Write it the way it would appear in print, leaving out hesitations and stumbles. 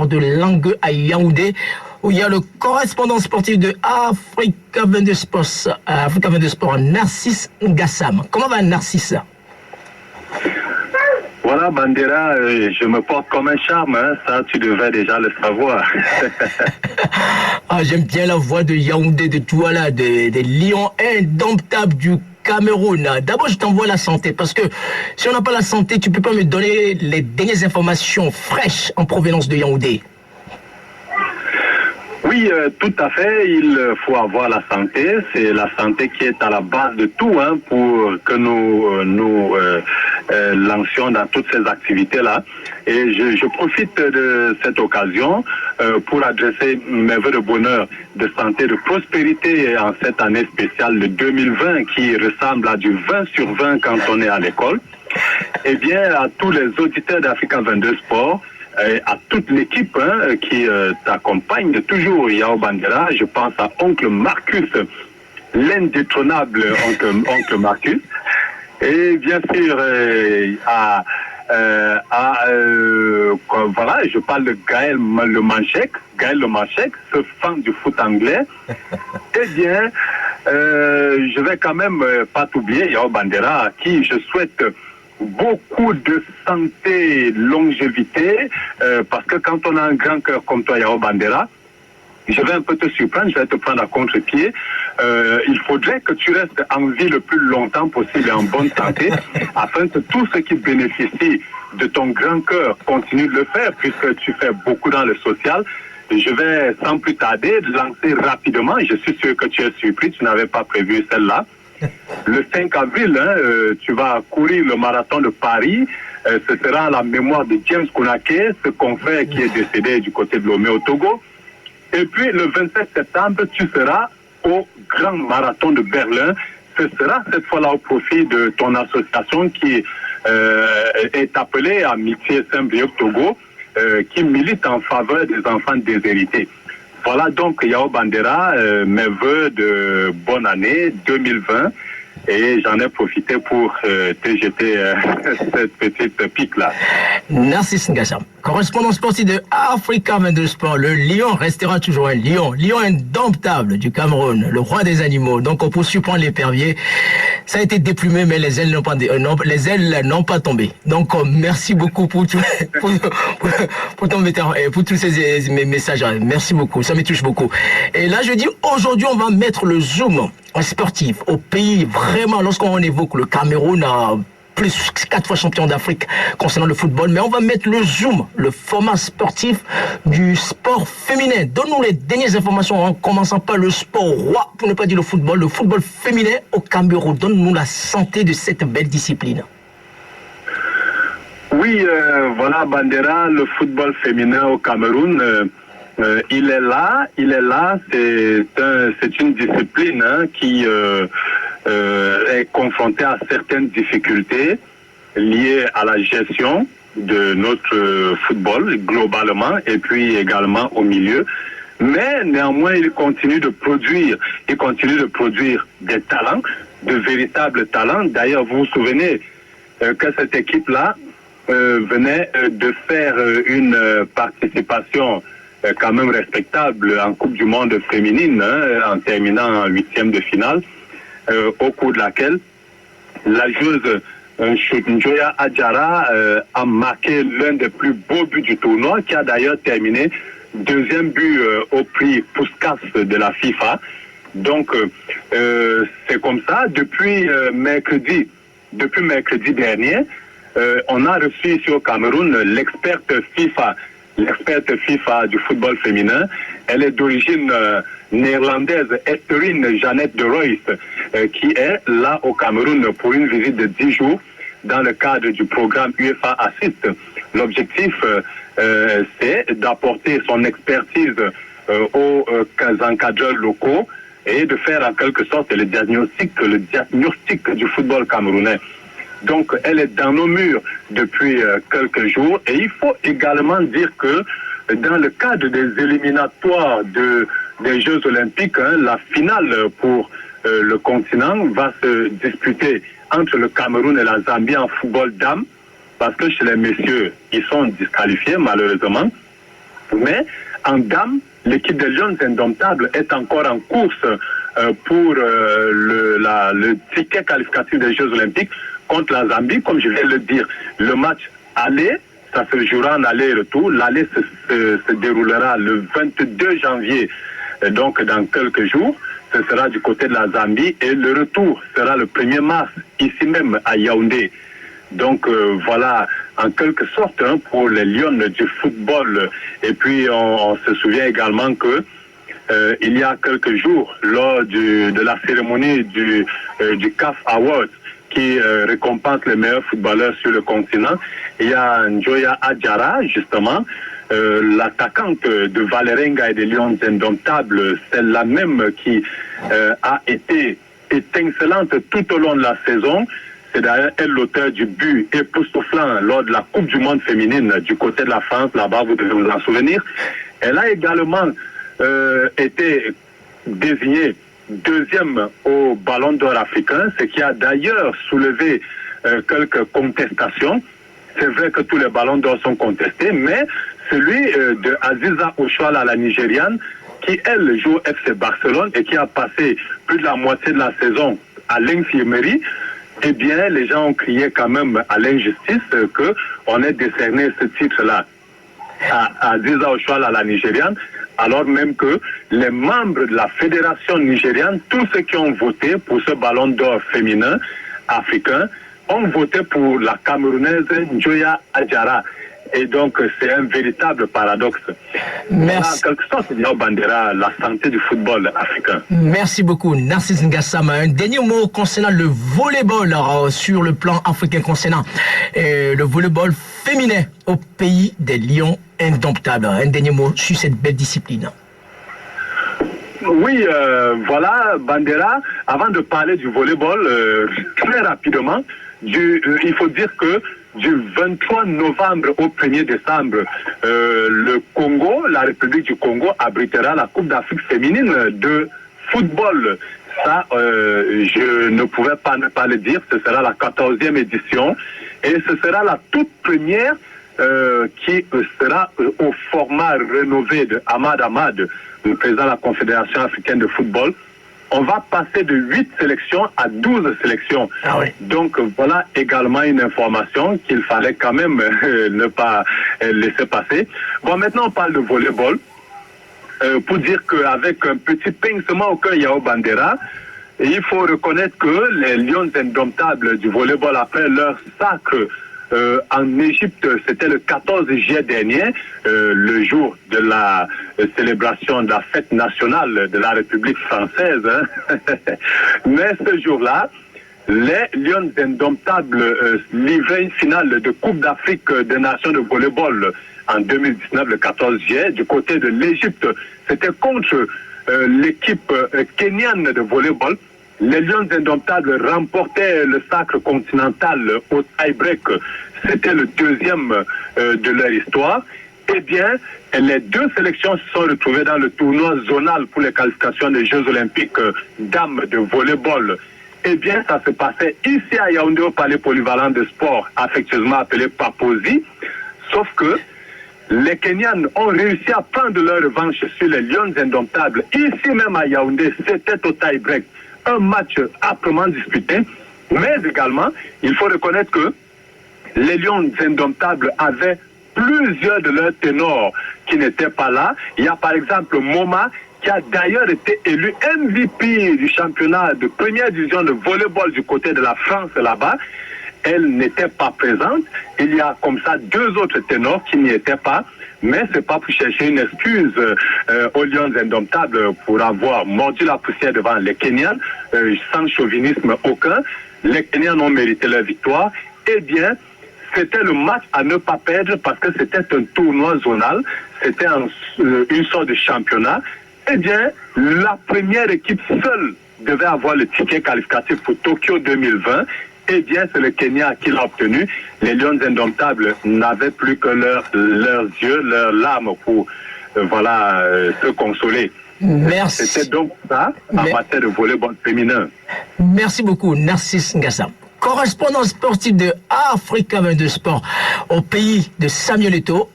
de Langue à Yaoundé, où il y a le correspondant sportif de Africa 22 Sports, Narcisse Ngassam. Comment va Narcisse? Voilà, Bandera, je me porte comme un charme, hein. Ça tu devais déjà le savoir. J'aime bien la voix de Yaoundé, de Douala, des lions indomptables du Cameroun. D'abord, je t'envoie la santé, parce que si on n'a pas la santé, tu ne peux pas me donner les dernières informations fraîches en provenance de Yaoundé. Oui, tout à fait, il faut avoir la santé. C'est la santé qui est à la base de tout, hein, pour que nous lancions dans toutes ces activités-là. Et je profite de cette occasion pour adresser mes vœux de bonheur, de santé, de prospérité en cette année spéciale de 2020 qui ressemble à du 20 sur 20 quand on est à l'école. Eh bien, à tous les auditeurs d'Africa 22 Sports, et à toute l'équipe qui t'accompagne de toujours, Yao Bandera, je pense à Oncle Marcus, l'indétrônable Oncle Marcus, et bien sûr voilà, je parle de Gaël Le Manchek, ce fan du foot anglais. Eh bien, je vais quand même pas t'oublier, Yao Bandera, à qui je souhaite beaucoup de santé, longévité, parce que quand on a un grand cœur comme toi, Yao Bandera, je vais un peu te surprendre, je vais te prendre à contre-pied. Il faudrait que tu restes en vie le plus longtemps possible et en bonne santé, afin que tous ceux qui bénéficient de ton grand cœur continuent de le faire, puisque tu fais beaucoup dans le social. Je vais sans plus tarder lancer rapidement, je suis sûr que tu es surpris, tu n'avais pas prévu celle-là. Le 5 avril, tu vas courir le marathon de Paris. Ce sera à la mémoire de James Kounake, ce confrère qui est décédé du côté de Lomé au Togo. Et puis le 27 septembre, tu seras au grand marathon de Berlin. Ce sera cette fois-là au profit de ton association qui est appelée Amitié Saint-Brieuc Togo, qui milite en faveur des enfants déshérités. Voilà donc Yao Bandera, mes voeux de bonne année 2020, et j'en ai profité pour te jeter cette petite pique-là. Narcisse Ngassam, correspondant sportif de Africa 22 Sports, le lion restera toujours un lion indomptable du Cameroun, le roi des animaux. Donc on peut surprendre l'épervier. Ça a été déplumé, mais les ailes n'ont pas tombé. Donc merci beaucoup pour tous ces messages. Merci beaucoup, ça me touche beaucoup. Et là je dis, aujourd'hui on va mettre le zoom sportif au pays. Vraiment, lorsqu'on évoque le Cameroun, plus 4 fois champion d'Afrique concernant le football, mais on va mettre le zoom, le format sportif du sport féminin. Donne-nous les dernières informations en commençant par le sport roi, pour ne pas dire le football féminin au Cameroun. Donne-nous la santé de cette belle discipline. Oui, voilà Bandera, le football féminin au Cameroun, il est là, c'est une discipline qui est confrontée à certaines difficultés liées à la gestion de notre football globalement et puis également au milieu. Mais néanmoins, il continue de produire des talents, de véritables talents. D'ailleurs, vous vous souvenez que cette équipe-là venait de faire une participation quand même respectable en Coupe du Monde féminine, en terminant en 8e de finale, au cours de laquelle la joueuse Njoya Adjara a marqué l'un des plus beaux buts du tournoi, qui a d'ailleurs terminé 2e but au prix Puskas de la FIFA. Donc c'est comme ça, depuis mercredi dernier, on a reçu ici au Cameroun l'experte FIFA du football féminin. Elle est d'origine néerlandaise, Estherine Jeannette de Royce, qui est là au Cameroun pour une visite de 10 jours dans le cadre du programme UEFA Assist. L'objectif, c'est d'apporter son expertise aux encadreurs locaux et de faire en quelque sorte le diagnostic du football camerounais. Donc, elle est dans nos murs depuis quelques jours. Et il faut également dire que dans le cadre des éliminatoires des Jeux Olympiques, la finale pour le continent va se disputer entre le Cameroun et la Zambie en football dames, parce que chez les messieurs, ils sont disqualifiés malheureusement. Mais en dames, l'équipe des Lions Indomptables est encore en course pour le ticket qualificatif des Jeux Olympiques contre la Zambie. Comme je viens de le dire, le match aller, ça se jouera en aller et retour. L'aller se déroulera le 22 janvier, donc dans quelques jours. Ce sera du côté de la Zambie et le retour sera le 1er mars, ici même à Yaoundé. Donc voilà, en quelque sorte, pour les Lions du football. Et puis on se souvient également que il y a quelques jours, lors de la cérémonie du CAF Awards, qui récompense les meilleurs footballeurs sur le continent, il y a Njoya Adjara, justement, l'attaquante de Valerenga et des Lions Indomptables, celle-là même qui a été étincelante tout au long de la saison. C'est d'ailleurs elle l'auteur du but époustouflant lors de la Coupe du Monde féminine du côté de la France, là-bas, vous devez vous en souvenir. Elle a également été désignée deuxième au Ballon d'Or africain, ce qui a d'ailleurs soulevé quelques contestations. C'est vrai que tous les ballons d'or sont contestés, mais celui de Aziza Oshoala, la Nigériane, qui elle joue au FC Barcelone et qui a passé plus de la moitié de la saison à l'infirmerie, eh bien, les gens ont crié quand même à l'injustice qu'on ait décerné ce titre-là à Aziza Oshoala, la Nigériane, alors même que les membres de la fédération nigériane, tous ceux qui ont voté pour ce ballon d'or féminin africain, ont voté pour la Camerounaise Njoya Adjara. Et donc, c'est un véritable paradoxe. Merci. En quelque sorte, il y a Bandera, la santé du football africain. Merci beaucoup, Narcisse Ngassama. Un dernier mot concernant le volleyball sur le plan africain, concernant le volleyball féminin au pays des Lions Indomptables. Un dernier mot sur cette belle discipline. Oui, voilà, Bandera, avant de parler du volleyball, très rapidement, il faut dire que du 23 novembre au 1er décembre, le Congo, la République du Congo, abritera la Coupe d'Afrique féminine de football. Ça, je ne pouvais pas ne pas le dire, ce sera la 14e édition et ce sera la toute première qui sera au format rénové de Ahmad Ahmad, le président de la Confédération africaine de football. On va passer de 8 sélections à 12 sélections. Ah oui. Donc voilà également une information qu'il fallait quand même ne pas laisser passer. Bon, maintenant on parle de volleyball. Pour dire qu'avec un petit pincement au cœur Yao Bandera, il faut reconnaître que les Lions Indomptables du volleyball, après leur sacre en Égypte, c'était le 14 juillet dernier, le jour de la célébration de la fête nationale de la République française. Hein. Mais ce jour-là, les Lions Indomptables livraient une finale de Coupe d'Afrique des Nations de volleyball en 2019, le 14 juillet, du côté de l'Égypte. C'était contre l'équipe kenyane de volleyball. Les Lions Indomptables remportaient le sacre continental au tie-break. C'était le deuxième de leur histoire. Eh bien, les deux sélections se sont retrouvées dans le tournoi zonal pour les qualifications des Jeux Olympiques dames de volleyball. Eh bien, ça se passait ici à Yaoundé au Palais Polyvalent de Sport, affectueusement appelé Paposi. Sauf que les Kenyans ont réussi à prendre leur revanche sur les Lions Indomptables. Ici même à Yaoundé, c'était au tie-break. Un match âprement disputé, mais également, il faut reconnaître que les Lions Indomptables avaient plusieurs de leurs ténors qui n'étaient pas là. Il y a par exemple Moma, qui a d'ailleurs été élu MVP du championnat de première division de volleyball du côté de la France là-bas. Elle n'était pas présente. Il y a comme ça deux autres ténors qui n'y étaient pas. Mais c'est pas pour chercher une excuse aux Lions Indomptables pour avoir mordu la poussière devant les Kenyans, sans chauvinisme aucun. Les Kenyans ont mérité leur victoire. Eh bien, c'était le match à ne pas perdre parce que c'était un tournoi zonal, c'était une sorte de championnat. Eh bien, la première équipe seule devait avoir le ticket qualificatif pour Tokyo 2020. Eh bien, c'est le Kenya qui l'a obtenu. Les Lions Indomptables n'avaient plus que leurs yeux, leurs larmes pour se consoler. Merci. C'était donc ça en matière de volleyball féminin. Merci beaucoup, Narcisse Ngassama. Correspondant sportif de Africa 22 Sport au pays de Samuel Eto'o.